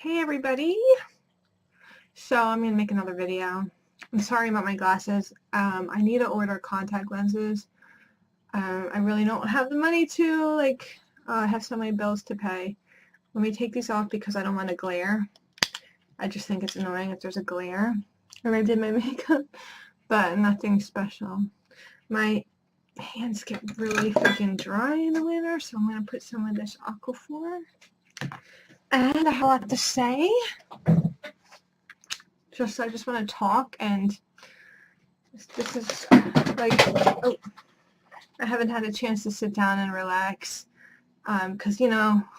Hey everybody! So I'm going to make another video. I'm sorry about my glasses. I need to order contact lenses. I really don't have the money to have so many bills to pay. Let me take these off because I don't want to glare. I just think it's annoying if there's a glare. And I did my makeup, but nothing special. My hands get really freaking dry in the winter, so I'm going to put some of this Aquaphor. And I have a lot to say. I just want to talk, and this is I haven't had a chance to sit down and relax because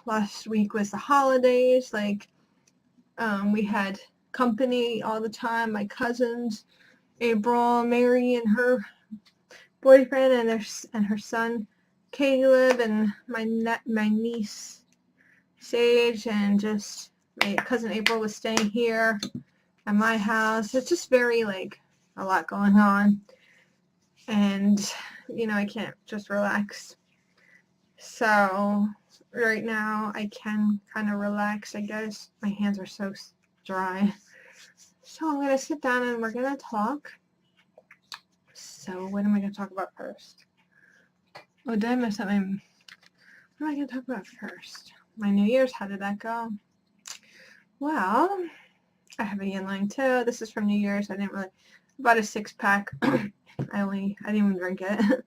last week was the holidays. We had company all the time. My cousins, April, Mary, and her boyfriend, and her son, Caleb, and my niece, Sage, and just my cousin April was staying here at my house. It's just very a lot going on, and I can't just relax. So right now I can kind of relax, I guess. My hands are so dry. So I'm gonna sit down and we're gonna talk. So what am I gonna talk about first? Oh, did I miss something? What am I gonna talk about first? My New Year's, how did that go? Well, I have a yin line too. This is from New Year's. I bought a 6-pack. I didn't even drink it.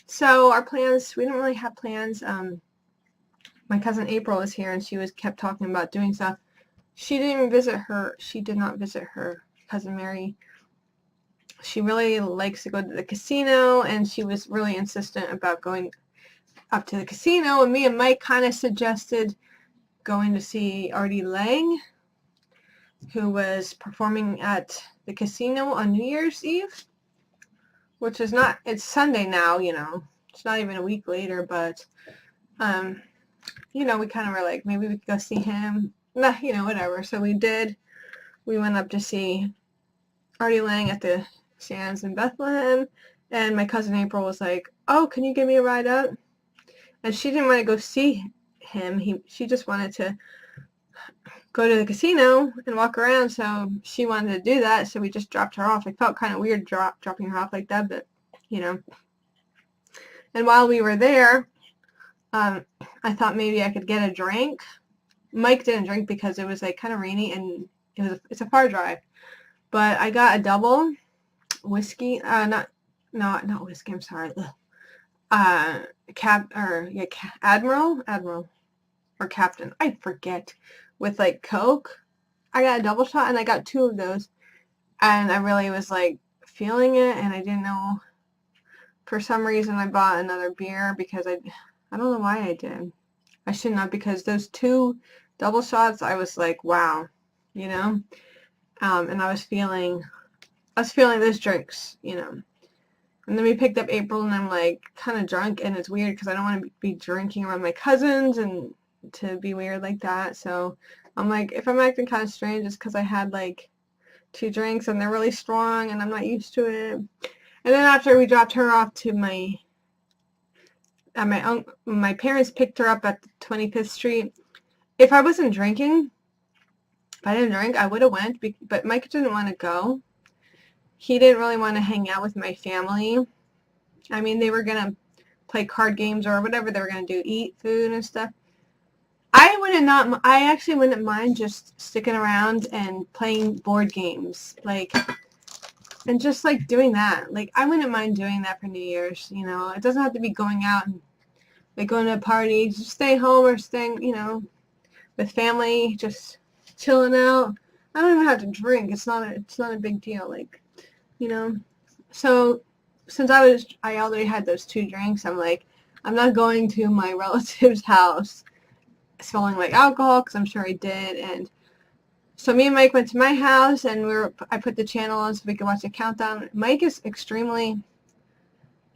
So our plans, we didn't really have plans. My cousin April was here and she kept talking about doing stuff. She did not visit her cousin Mary. She really likes to go to the casino, and she was really insistent about going up to the casino, and me and Mike kind of suggested going to see Artie Lang, who was performing at the casino on New Year's Eve, which is it's Sunday now, it's not even a week later, but, we kind of were like, maybe we could go see him, whatever. So we went up to see Artie Lang at the Sands in Bethlehem, and my cousin April was like, oh, can you give me a ride up? And she didn't want to go see him. She just wanted to go to the casino and walk around, so she wanted to do that, so we just dropped her off. It felt kind of weird dropping her off like that, but, And while we were there, I thought maybe I could get a drink. Mike didn't drink because it was, kind of rainy, and it's a far drive. But I got a double whiskey, not whiskey, I'm sorry. Admiral, or Captain, I forget, with Coke. I got a double shot and I got 2 of those, and I really was feeling it, and I didn't know, for some reason I bought another beer because I don't know why I did. I shouldn't have, because those 2 double shots, I was like, wow, and I was feeling those drinks, And then we picked up April, and I'm kind of drunk, and it's weird because I don't want to be drinking around my cousins and to be weird like that. So I'm like, if I'm acting kind of strange, it's because I had 2 drinks and they're really strong and I'm not used to it. And then after we dropped her off to my parents picked her up at 25th Street. If I wasn't drinking, if I didn't drink, I would have went, but Mike didn't want to go. He didn't really want to hang out with my family. I mean, they were going to play card games or whatever they were going to do, eat food and stuff. I actually wouldn't mind just sticking around and playing board games, and just doing that. I wouldn't mind doing that for New Year's, It doesn't have to be going out and going to a party. Just stay home or staying, with family, just chilling out. I don't even have to drink. It's not a big deal, So since I already had those 2 drinks, I'm like, I'm not going to my relative's house smelling like alcohol, because I'm sure I did. And so me and Mike went to my house, and I put the channel on so we could watch the countdown. Mike is extremely,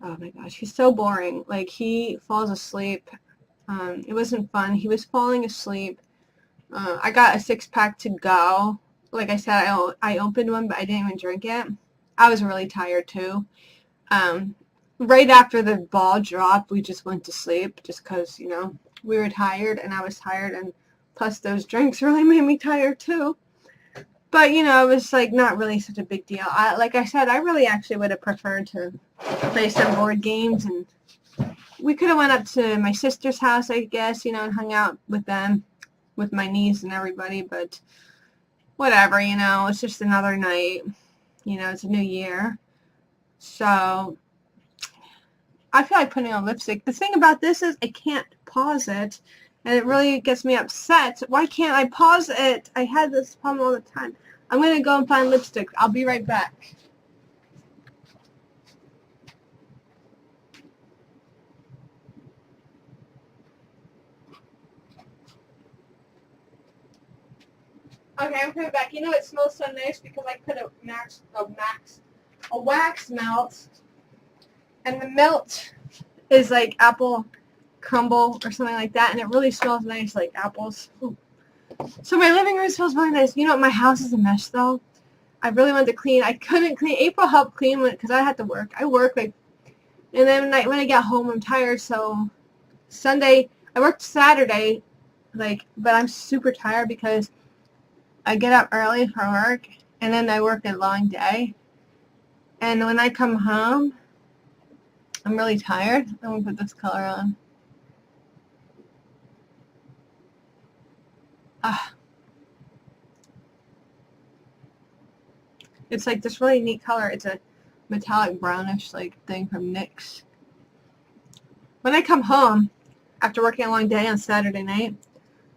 oh my gosh, he's so boring. He falls asleep. It wasn't fun. He was falling asleep. I got a 6-pack to go. Like I said, I opened one, but I didn't even drink it. I was really tired too. Right after the ball dropped, we just went to sleep just because, we were tired, and I was tired, and Plus those drinks really made me tired too. But, you know, it was like not really such a big deal. Like I said, I really actually would have preferred to play some board games, and we could have went up to my sister's house, I guess, you know, and hung out with them, with my niece and everybody, but whatever, you know, it's just another night. You know, it's a new year. So I feel like putting on lipstick. The thing about this is I can't pause it, and it really gets me upset. Why can't I pause it? I had this problem all the time. I'm going to go and find lipstick. I'll be right back. Okay, I'm coming back. You know, it smells so nice because I put a wax melt, and the melt is like apple crumble or something like that, and it really smells nice, like apples. Ooh. So my living room smells really nice. You know, my house is a mess though. I really wanted to clean. I couldn't clean. April helped clean because I had to work. I work like, and then when I get home, I'm tired. So Sunday, I worked Saturday, like, but I'm super tired because I get up early for work, and then I work a long day. And when I come home, I'm really tired. I'm going to put this color on. It's like this really neat color. It's a metallic brownish like thing from NYX. When I come home after working a long day on Saturday night,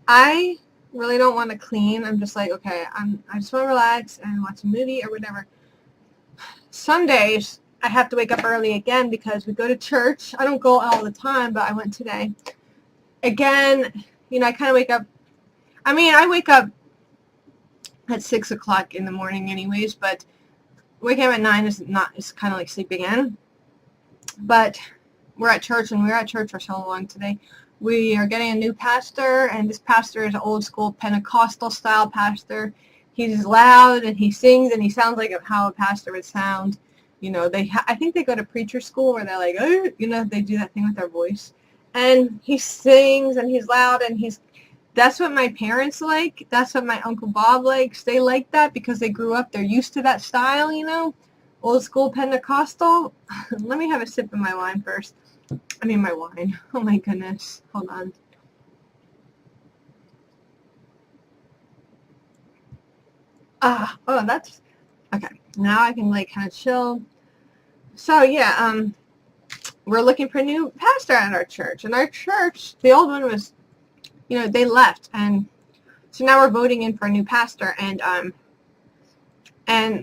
I really don't want to clean. I'm just like, okay, I just want to relax and watch a movie or whatever. Some days I have to wake up early again because we go to church. I don't go all the time, but I went today. Again, you know, I kind of wake up. I mean, I wake up at 6 o'clock in the morning anyways, but waking up at 9 is kind of like sleeping in. But we're at church, and we were at church for so long today. We are getting a new pastor, and this pastor is an old school Pentecostal style pastor. He's loud, and he sings, and he sounds like how a pastor would sound. You know, I think they go to preacher school where they're like, oh, you know, they do that thing with their voice. And he sings, and he's loud, and that's what my parents like. That's what my Uncle Bob likes. They like that because they grew up. They're used to that style, you know, old school Pentecostal. Let me have a sip of my wine first. I mean, my wine. Oh, my goodness. Hold on. Oh, that's, okay. Now I can, like, kind of chill. So, yeah, we're looking for a new pastor at our church. And our church, the old one was, you know, they left. And so now we're voting in for a new pastor. And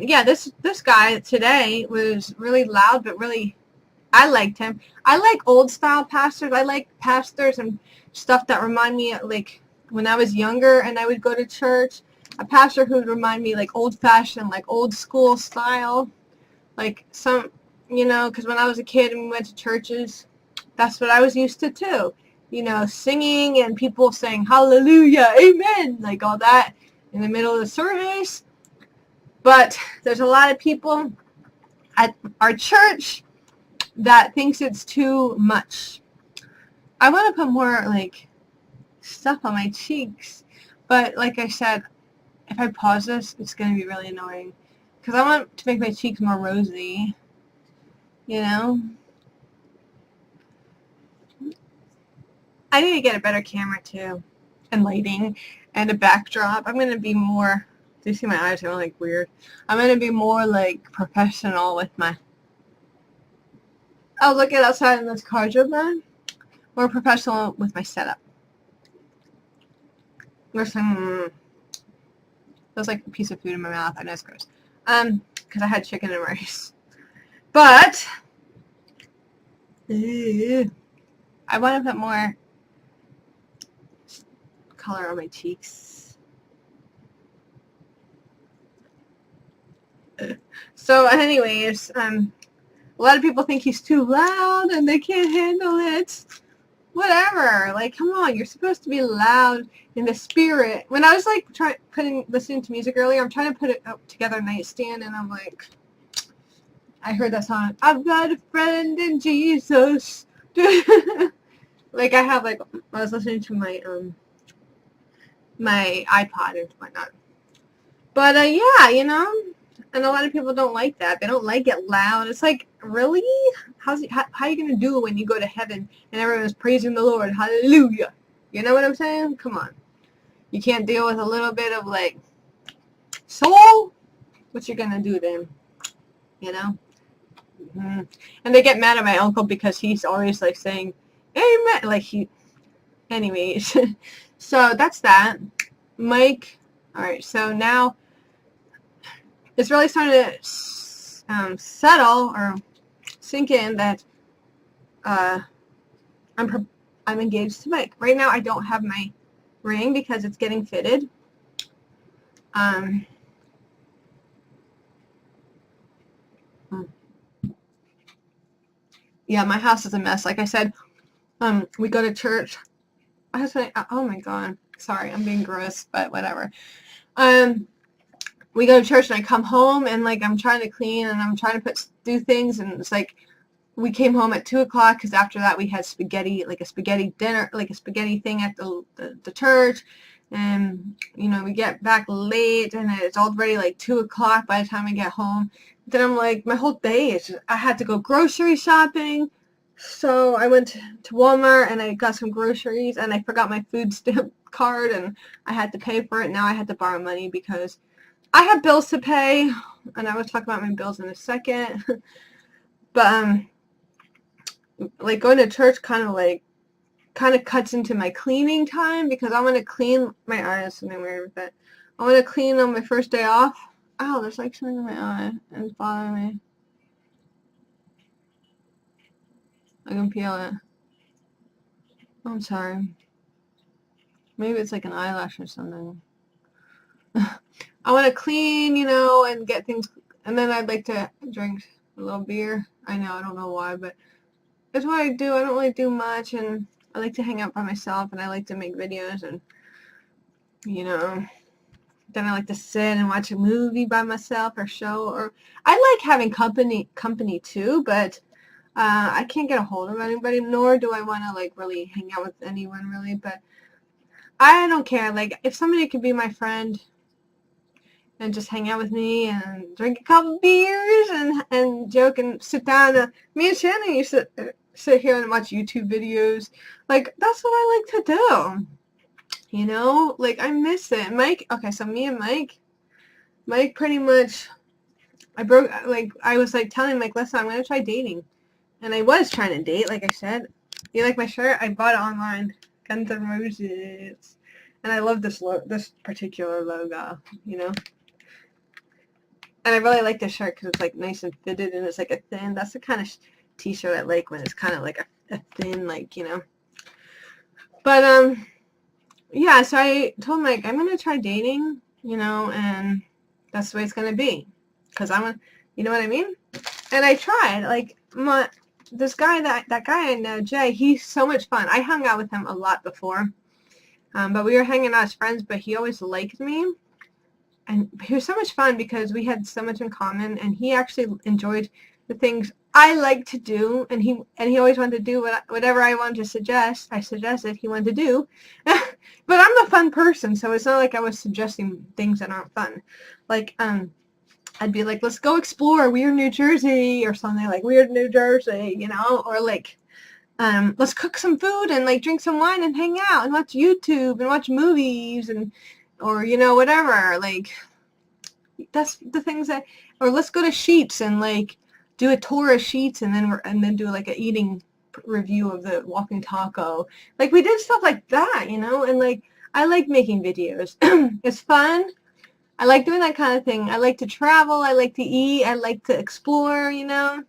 yeah, this guy today was really loud, but really, I liked him. I like old style pastors. I like pastors and stuff that remind me of, like, when I was younger and I would go to church. A pastor who would remind me like old fashioned, like old school style. Like some, you know, because when I was a kid and we went to churches, that's what I was used to too. You know, singing and people saying hallelujah, amen, like all that in the middle of the service. But there's a lot of people at our church that thinks it's too much. I want to put more like stuff on my cheeks, but like I said, if I pause this, it's going to be really annoying because I want to make my cheeks more rosy, you know. I need to get a better camera too, and lighting, and a backdrop. I'm going to be more, do you see my eyes are like weird? I'm going to be more like professional with my, oh, look at outside in this car drive by. More professional with my setup. There's some, feels like a piece of food in my mouth. I know it's gross. Because I had chicken and rice. But, I want to put more color on my cheeks. So anyways, a lot of people think he's too loud and they can't handle it. Whatever, like, come on, you're supposed to be loud in the spirit. When I was like listening to music earlier, I'm trying to put it up together a nightstand, and I'm like, I heard that song, I've got a friend in Jesus. Like I have, like, I was listening to my my iPod and whatnot. But yeah, you know, and a lot of people don't like that. They don't like it loud. It's like, really? How are you gonna do it when you go to heaven and everyone's praising the Lord? Hallelujah. You know what I'm saying? Come on. You can't deal with a little bit of like soul? What you gonna do then? You know? Mm-hmm. And they get mad at my uncle because he's always like saying, amen. Like anyways. So that's that. Mike. Alright, so now it's really starting to settle or sink in that I'm engaged to Mike. Right now I don't have my ring because it's getting fitted. Yeah, my house is a mess. Like I said, we go to church. I was saying, oh my god, sorry, I'm being gross, but whatever. We go to church and I come home and like I'm trying to clean and I'm trying to do things and it's like we came home at 2 o'clock because after that we had spaghetti, like a spaghetti dinner, like a spaghetti thing at the church. And, you know, we get back late and it's already like 2 o'clock by the time I get home. Then I'm like, my whole day is just, I had to go grocery shopping. So I went to Walmart and I got some groceries and I forgot my food stamp card and I had to pay for it. Now I had to borrow money because I have bills to pay. And I will talk about my bills in a second. But, like going to church kind of cuts into my cleaning time because I want to clean my eyes. Something weird with it. I want to clean on my first day off. Oh, there's like something in my eye and it's bothering me. I can feel it. Oh, I'm sorry. Maybe it's like an eyelash or something. I want to clean, you know, and get things, and then I'd like to drink a little beer. I know, I don't know why, but that's what I do. I don't really do much, and I like to hang out by myself, and I like to make videos, and, you know, then I like to sit and watch a movie by myself or show, or I like having company too, but I can't get a hold of anybody, nor do I want to, like, really hang out with anyone, really, but I don't care. Like, if somebody could be my friend and just hang out with me and drink a couple beers and joke and sit down. Me and Shannon used to sit here and watch YouTube videos. Like, that's what I like to do. You know? Like, I miss it. Mike, okay, so me and Mike pretty much, I was like telling Mike, listen, I'm going to try dating. And I was trying to date, like I said. You like my shirt? I bought it online. Guns N' Roses. And I love this particular logo, you know? And I really like this shirt because it's like nice and fitted and it's like a thin. That's the kind of t-shirt I like when it's kind of like a thin, like, you know. But yeah. So I told Mike I'm gonna try dating, you know, and that's the way it's gonna be, because you know what I mean. And I tried. Like this guy that guy I know, Jay. He's so much fun. I hung out with him a lot before, but we were hanging out as friends. But he always liked me. And he was so much fun because we had so much in common, and he actually enjoyed the things I like to do, and he always wanted to do whatever I wanted to suggest. I suggested he wanted to do, but I'm a fun person, so it's not like I was suggesting things that aren't fun. Like I'd be like, let's go explore Weird New Jersey or something, like Weird New Jersey, you know, or like let's cook some food and like drink some wine and hang out and watch YouTube and watch movies and. Or, you know, whatever, like, that's the things that, or let's go to Sheetz and, like, do a tour of Sheetz and then do, like, a eating review of the walking taco. Like, we did stuff like that, you know, and, like, I like making videos. It's fun. I like doing that kind of thing. I like to travel. I like to eat. I like to explore, you know.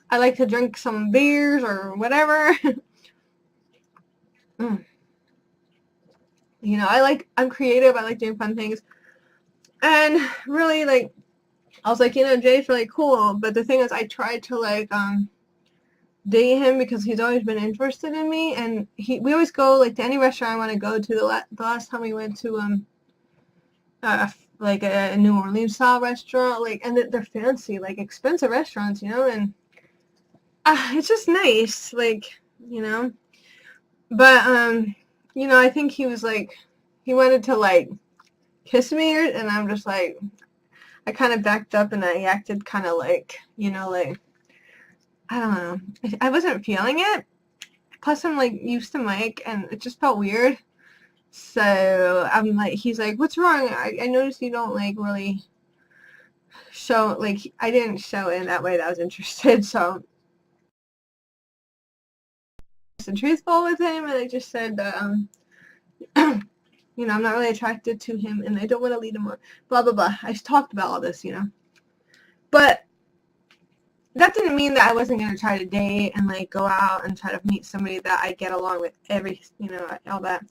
I like to drink some beers or whatever. You know, I'm creative. I like doing fun things. And really, like, I was like, you know, Jay's really cool. But the thing is, I tried to, like, date him because he's always been interested in me. And we always go, like, to any restaurant I want to go to. The last time we went to, like, a New Orleans-style restaurant. Like, and they're fancy, like, expensive restaurants, you know. And it's just nice, like, you know. But, you know, I think he was, like, he wanted to like kiss me, and I'm just like, I kind of backed up and I acted kind of like, you know, like, I don't know. I wasn't feeling it. Plus I'm like used to Mike and it just felt weird. So I'm like, he's like, what's wrong? I noticed you don't like really show, like, I didn't show in that way that I was interested. So I was truthful with him and I just said that, you know, I'm not really attracted to him and I don't want to lead him on, blah, blah, blah. I talked about all this, you know. But that didn't mean that I wasn't going to try to date and, like, go out and try to meet somebody that I get along with you know, all that.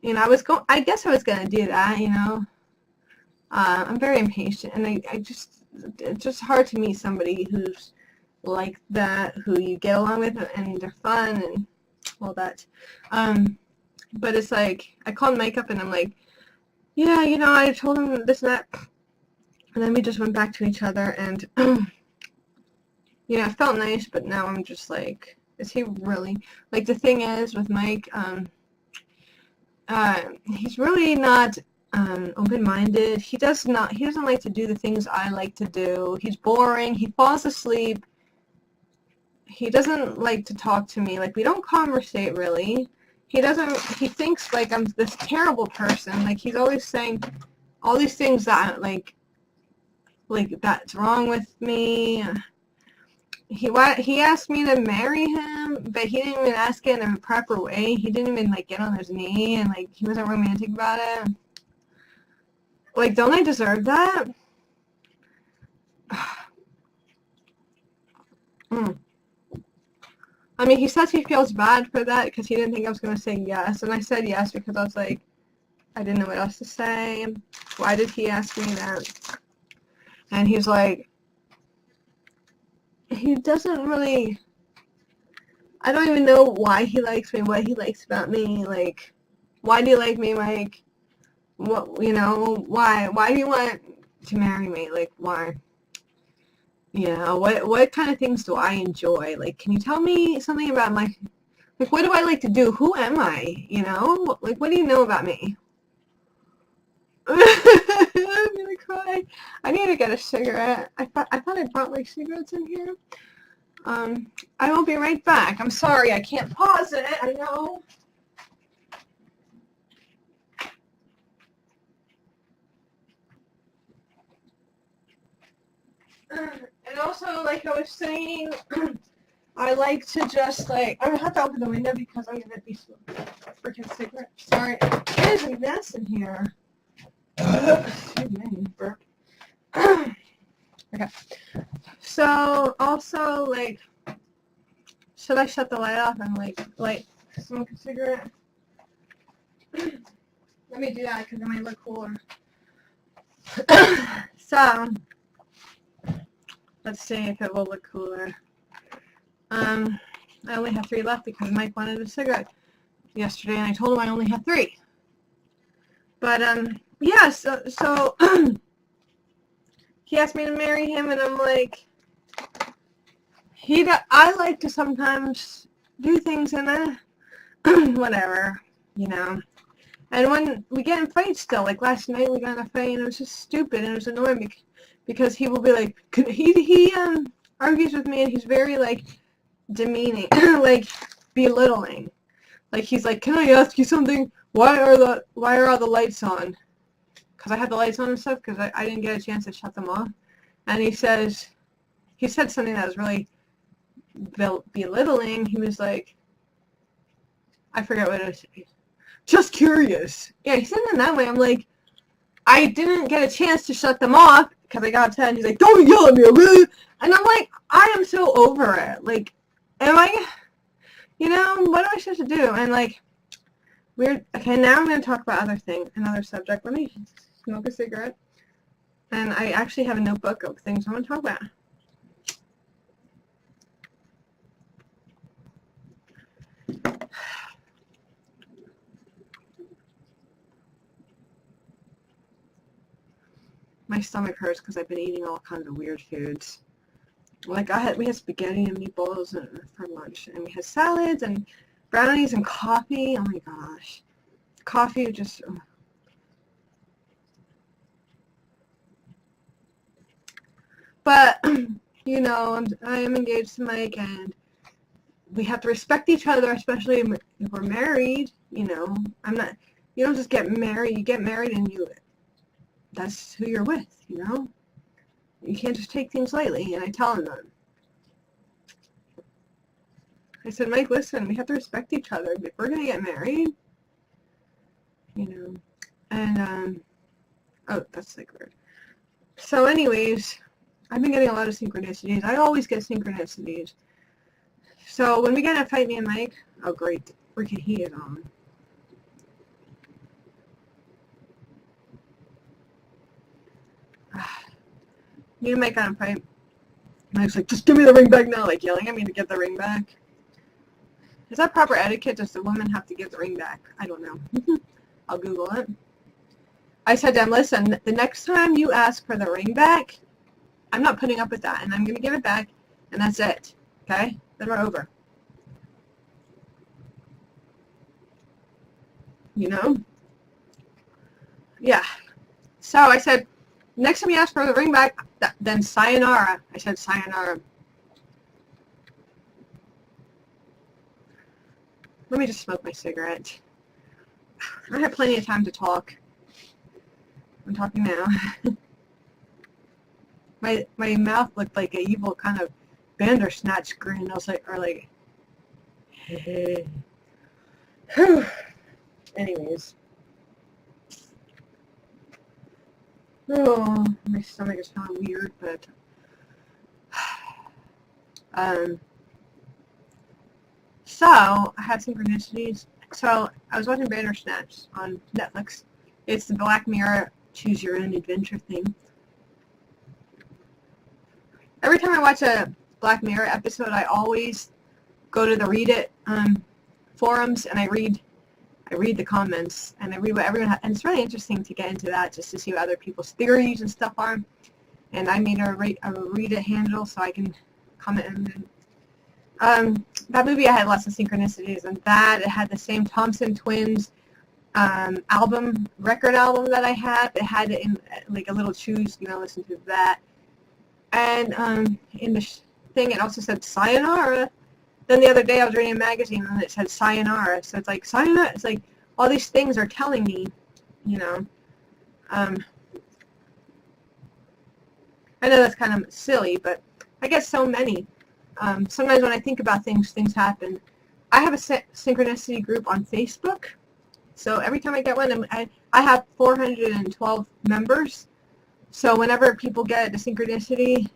You know, I guess I was going to do that, you know. I'm very impatient and it's just hard to meet somebody who's like that, who you get along with and they're fun and all that. But it's like, I called Mike up and I'm like, yeah, you know, I told him this and that. And then we just went back to each other and, yeah, it felt nice, but now I'm just like, is he really, like, the thing is with Mike, he's really not, open-minded. He doesn't like to do the things I like to do. He's boring. He falls asleep. He doesn't like to talk to me. Like, we don't conversate, really. He thinks, like, I'm this terrible person. Like, he's always saying all these things that, like, that's wrong with me. He asked me to marry him, but he didn't even ask it in a proper way. He didn't even, like, get on his knee, and, like, he wasn't romantic about it. Like, don't I deserve that? Mm. I mean, he says he feels bad for that because he didn't think I was going to say yes, and I said yes because I was like, I didn't know what else to say. Why did he ask me that? And he's like, he doesn't really, I don't even know why he likes me, what he likes about me. Like, why do you like me, Mike? What, you know, why do you want to marry me? Like, why? You know, what kind of things do I enjoy? Like, can you tell me something about my, like, what do I like to do? Who am I? You know? Like, what do you know about me? I'm gonna cry. I need to get a cigarette. I thought I brought my cigarettes in here. I will be right back. I'm sorry, I can't pause it. I know. And also, like I was saying, I like to just, like, I'm gonna have to open the window because I'm gonna be freaking cigarette. Sorry, there's a mess in here. Excuse me, burp. Okay. So, also, like, should I shut the light off and, like, smoke a cigarette? Let me do that because it might look cooler. So, let's see if it will look cooler. I only have 3 left because Mike wanted a cigarette yesterday, and I told him I only had 3. But, yeah, so he asked me to marry him, and I'm like, I like to sometimes do things in a, whatever, you know. And when we get in fights still, like last night we got in a fight, and it was just stupid, and it was annoying because he will be like, he argues with me, and he's very, like, demeaning, like, belittling. Like, he's like, can I ask you something? Why are all the lights on? Because I had the lights on and stuff, because I didn't get a chance to shut them off. And he said something that was really belittling. He was like, I forget what it was. Just curious. Yeah, he said it in that way. I'm like, I didn't get a chance to shut them off because I got upset. He's like, don't yell at me, really? And I'm like, I am so over it. Like, am I, you know, what am I supposed to do? And, like, okay, now I'm going to talk about another subject. Let me smoke a cigarette. And I actually have a notebook of things I want to talk about. My stomach hurts because I've been eating all kinds of weird foods. Like, we had spaghetti and meatballs for lunch, and we had salads and brownies and coffee. Oh my gosh. coffee just... But, you know, I am engaged to Mike, and we have to respect each other, especially if we're married. You know, you don't just get married. You get married and that's who you're with, you know. You can't just take things lightly, and I tell him that. I said, Mike, listen, we have to respect each other. If we're going to get married, you know, and, oh, that's like weird. So anyways, I've been getting a lot of synchronicities. I always get synchronicities. So when we get in a fight, me and Mike, oh great, freaking he is on. Me and Mike got in a fight. Mike's like, just give me the ring back now, like yelling at me to get the ring back. Is that proper etiquette? Does the woman have to give the ring back? I don't know. I'll Google it. I said to him, listen, the next time you ask for the ring back, I'm not putting up with that, and I'm going to give it back, and that's it. Okay? Then we're over. You know? Yeah. So I said, next time you ask for the ring back, then sayonara. I said sayonara. Let me just smoke my cigarette. I have plenty of time to talk. I'm talking now. My mouth looked like an evil kind of Bandersnatch grin. I was like, hey. Anyways. Oh, my stomach is feeling weird, but so I had synchronicities. So I was watching Bandersnatch on Netflix. It's the Black Mirror choose your own adventure thing. Every time I watch a Black Mirror episode, I always go to the Reddit forums and I read the comments and I read what everyone has, and it's really interesting to get into that just to see what other people's theories and stuff are. And I made a Reddit handle so I can comment. And that movie, I had lots of synchronicities, and that it had the same Thompson Twins record album that I had. It had it in like a little choose, listen to that. And in the thing, it also said sayonara. Then the other day I was reading a magazine and it said sayonara. So it's like sayonara. It's like all these things are telling me, I know that's kind of silly, but I get so many. Sometimes when I think about things happen. I have a synchronicity group on Facebook. So every time I get one, I have 412 members. So whenever people get a synchronicity,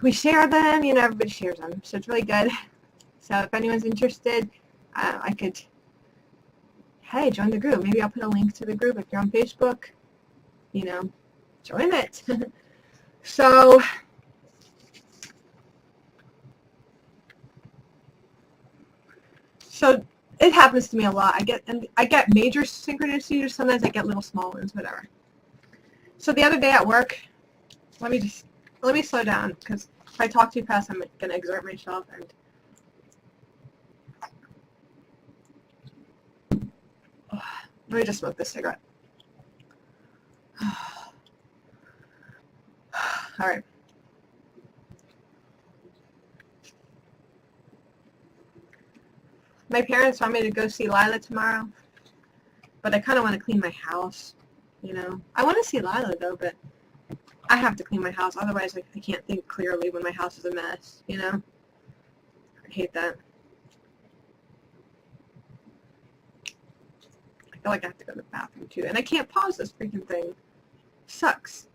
we share them. Everybody shares them. So it's really good. So if anyone's interested, I could, hey, join the group. Maybe I'll put a link to the group if you're on Facebook. Join it. So it happens to me a lot. I get major synchronicities, or sometimes I get little small ones, whatever. So the other day at work, let me slow down, because if I talk too fast, I'm going to exert myself. And let me just smoke this cigarette. All right. My parents want me to go see Lila tomorrow, but I kind of want to clean my house, I want to see Lila, though, but I have to clean my house. Otherwise, I can't think clearly when my house is a mess, I hate that. I feel like I have to go to the bathroom, too. And I can't pause this freaking thing. Sucks.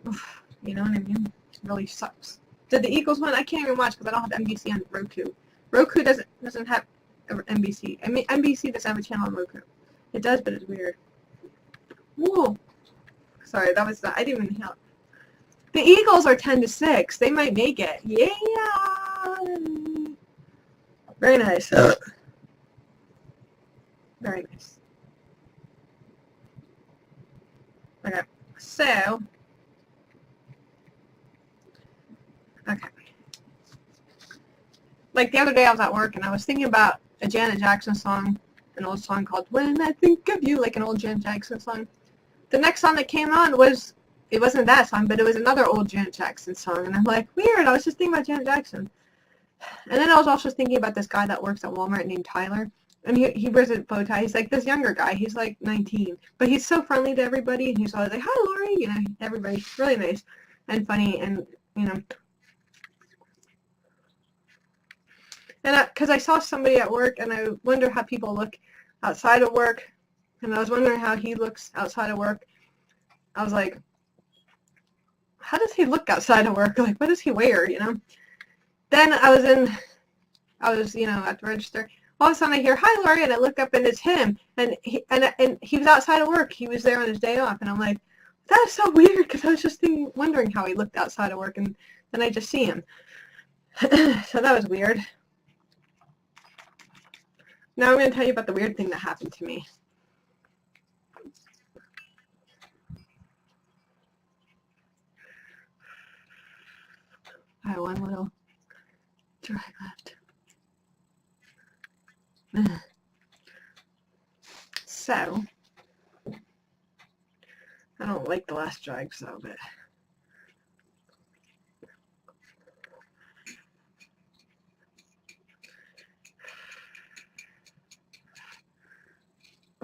Oof, you know what I mean? It really sucks. Did the Eagles win? I can't even watch because I don't have NBC on Roku. Roku doesn't have NBC. I mean, NBC doesn't have a channel on Roku. It does, but it's weird. Whoa. Sorry, that was not, I didn't even help. The Eagles are 10-6. They might make it. Yeah. Very nice. Very nice. Okay. So. Okay. Like the other day I was at work and I was thinking about a Janet Jackson song, an old song called When I Think of You, like an old Janet Jackson song. The next song that came on was, it wasn't that song, but it was another old Janet Jackson song. And I'm like, weird, I was just thinking about Janet Jackson. And then I was also thinking about this guy that works at Walmart named Tyler. And he wears a bow tie. He's like this younger guy. He's like 19. But he's so friendly to everybody. And he's always like, hi, Lori. You know, everybody. Really nice and funny. And, you know. And because I saw somebody at work, and I wonder how people look outside of work. And I was wondering how he looks outside of work. I was like, how does he look outside of work? Like, what does he wear, you know? Then I was, you know, at the register. All of a sudden I hear, hi, Lori, and I look up and it's him. And he was outside of work. He was there on his day off. And I'm like, that's so weird, because I was just wondering how he looked outside of work, and then I just see him. So that was weird. Now I'm going to tell you about the weird thing that happened to me. I have one little drag left. So, I don't like the last drag so, but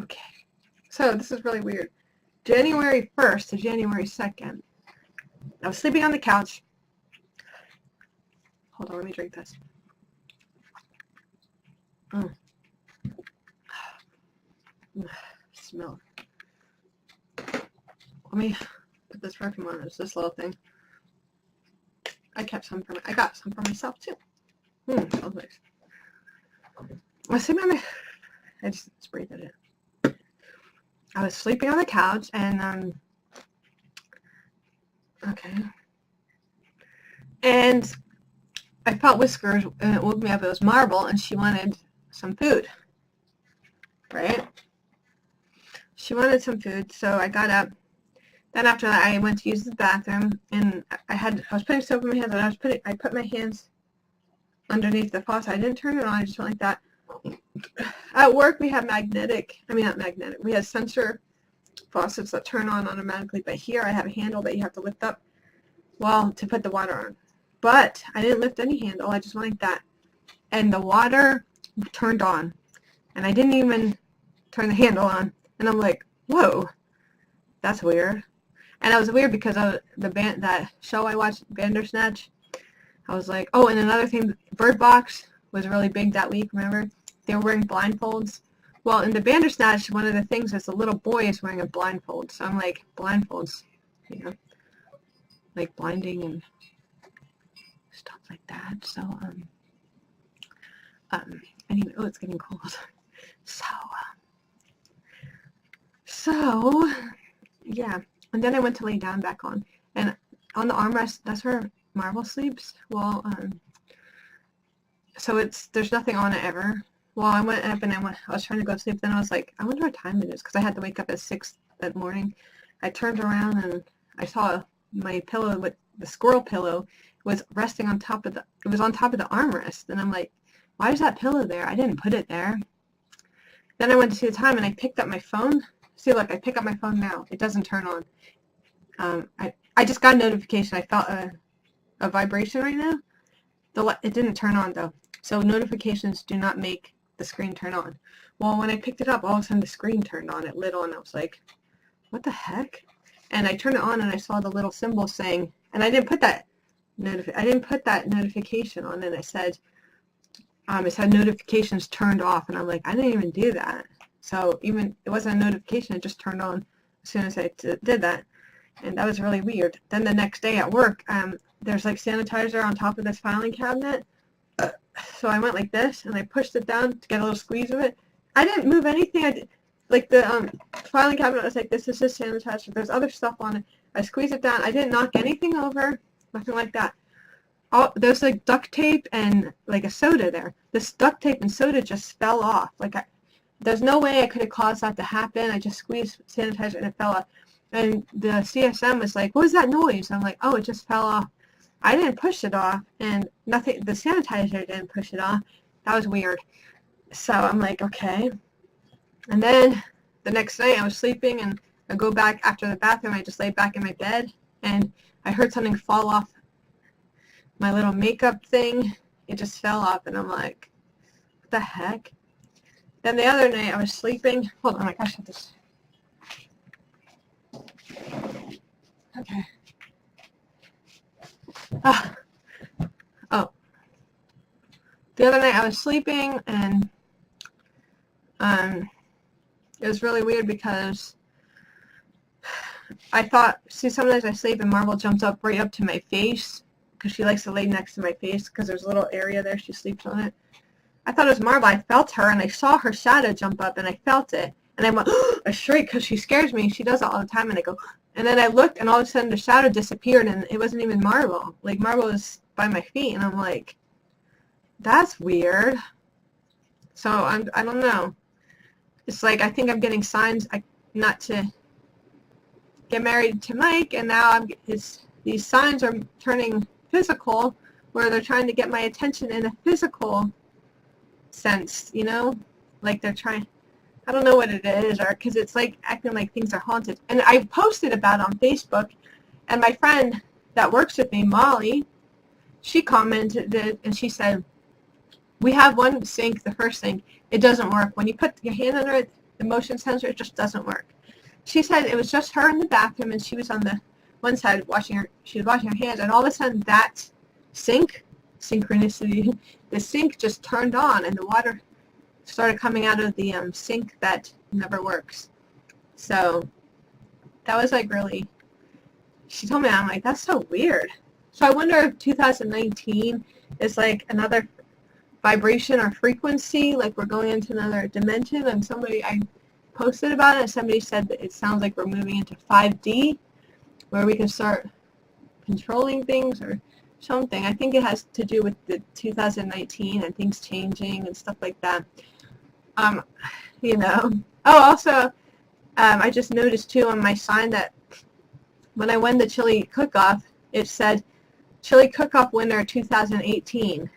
okay. So this is really weird. January 1st to January 2nd, I was sleeping on the couch. Hold on, let me drink this. Smell. Let me put this perfume on. It's this little thing. I got some for myself too. Smells nice. I was sleeping on the. I just sprayed it in. I was sleeping on the couch, and okay, and I felt whiskers, and it woke me up. It was Marble, and she wanted some food. Right? She wanted some food, so I got up. Then after that, I went to use the bathroom, and I was putting soap in my hands, and I put my hands underneath the faucet. I didn't turn it on. I just went like that. At work, we have we have sensor faucets that turn on automatically, but here I have a handle that you have to lift up, well, to put the water on. But I didn't lift any handle. I just went like that, and the water turned on, and I didn't even turn the handle on. And I'm like, whoa, that's weird. And it was weird because of that show I watched, Bandersnatch. I was like, oh, and another thing, Bird Box was really big that week, remember? They were wearing blindfolds. Well, in the Bandersnatch, one of the things is the little boy is wearing a blindfold. So I'm like, blindfolds, you know, like blinding and stuff like that. So, anyway, oh, it's getting cold. So, yeah. And then I went to lay down back on. And on the armrest, that's where Marble sleeps. Well, so there's nothing on it ever. Well, I went up and I was trying to go to sleep. Then I was like, I wonder what time it is, because I had to wake up at 6 that morning. I turned around and I saw my pillow, with the squirrel pillow, was resting on top of the armrest. And I'm like, why is that pillow there? I didn't put it there. Then I went to see the time, and I picked up my phone. See, look, I pick up my phone now. It doesn't turn on. I just got a notification. I felt a vibration right now. It didn't turn on, though. So notifications do not make the screen turn on. Well, when I picked it up, all of a sudden the screen turned on. It lit on. I was like, what the heck? And I turned it on, and I saw the little symbol saying, and I didn't put that notification on, and it said notifications turned off, and I'm like, I didn't even do that. So even it wasn't a notification, it just turned on as soon as I did that. And that was really weird. Then the next day at work, there's like sanitizer on top of this filing cabinet. So I went like this, and I pushed it down to get a little squeeze of it. I didn't move anything. Like the filing cabinet was like, this is just sanitizer. There's other stuff on it. I squeezed it down. I didn't knock anything over, nothing like that. There's like duct tape and like a soda there. This duct tape and soda just fell off. Like there's no way I could have caused that to happen. I just squeezed sanitizer and it fell off. And the CSM was like, what was that noise? I'm like, oh, it just fell off. I didn't push it off, and the sanitizer didn't push it off. That was weird. So I'm like, okay. And then the next night I was sleeping, and I go back after the bathroom. I just lay back in my bed, and I heard something fall off my little makeup thing. It just fell off, and I'm like, what the heck? Then the other night I was sleeping. Hold on, I gotta shut this. Okay. Oh. The other night I was sleeping, and it was really weird because I thought, see, sometimes I sleep and Marvel jumps up right up to my face because she likes to lay next to my face because there's a little area there. She sleeps on it. I thought it was Marvel. I felt her, and I saw her shadow jump up, and I felt it. And I went, I shriek because she scares me. She does it all the time, and I go, and then I looked, and all of a sudden the shadow disappeared, and it wasn't even Marvel. Like, Marvel was by my feet, and I'm like, that's weird. So I don't know. It's like I think I'm getting signs not to get married to Mike, and now these signs are turning physical, where they're trying to get my attention in a physical sense, you know? Like they're trying, I don't know what it is, or because it's like acting like things are haunted. And I posted about it on Facebook, and my friend that works with me, Molly, she commented it, and she said, we have one sink, the first sink, it doesn't work. When you put your hand under it, the motion sensor, it just doesn't work. She said it was just her in the bathroom, and she was on the one side she was washing her hands, and all of a sudden that sink, synchronicity, the sink just turned on, and the water started coming out of the sink that never works. So that was like really, she told me, I'm like, that's so weird. So I wonder if 2019 is like another vibration or frequency, like we're going into another dimension. And I posted about it, and somebody said that it sounds like we're moving into 5D, where we can start controlling things or something. I think it has to do with the 2019 and things changing and stuff like that. You know. Oh, also, I just noticed too on my sign that when I won the chili cook-off, it said chili cook-off winner 2018.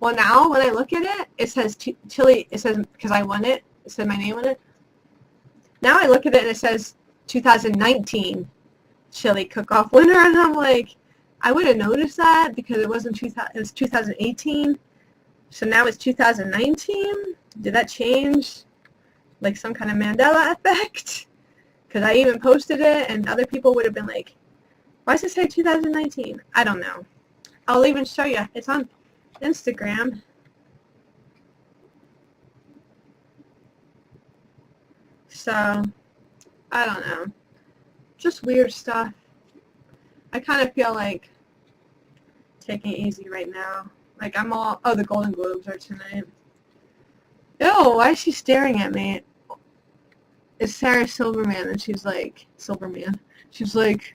Well, now when I look at it, it says chili. It says, because I won it, it said my name on it. Now I look at it and it says 2019 chili cook-off winner, and I'm like, I would have noticed that because it wasn't it was 2018. So now it's 2019. Did that change? Like some kind of Mandela effect? Because I even posted it, and other people would have been like, why does it say 2019? I don't know. I'll even show you. It's on Instagram. So, I don't know. Just weird stuff. I kind of feel like taking it easy right now. Like the Golden Globes are tonight. Ew, why is she staring at me? It's Sarah Silverman, and she's like, she's like,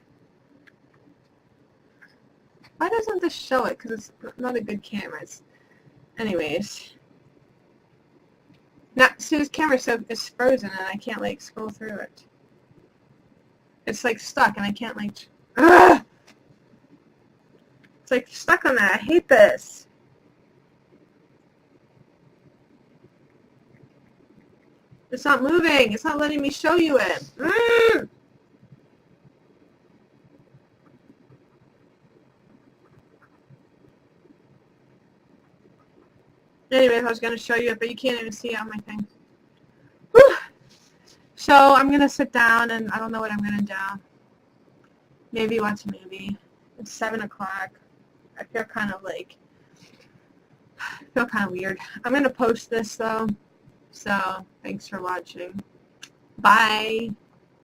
why doesn't this show it? Because it's not a good camera. Anyways. See, this camera is frozen, and I can't, like, scroll through it. It's, like, stuck, and I can't, like, ugh! It's, like, stuck on that. I hate this. It's not moving. It's not letting me show you it. Anyways, I was going to show you it, but you can't even see it on my thing. Whew. So I'm going to sit down, and I don't know what I'm going to do. Maybe watch a movie. It's 7 o'clock. I feel kind of weird. I'm going to post this, though. So thanks for watching. Bye.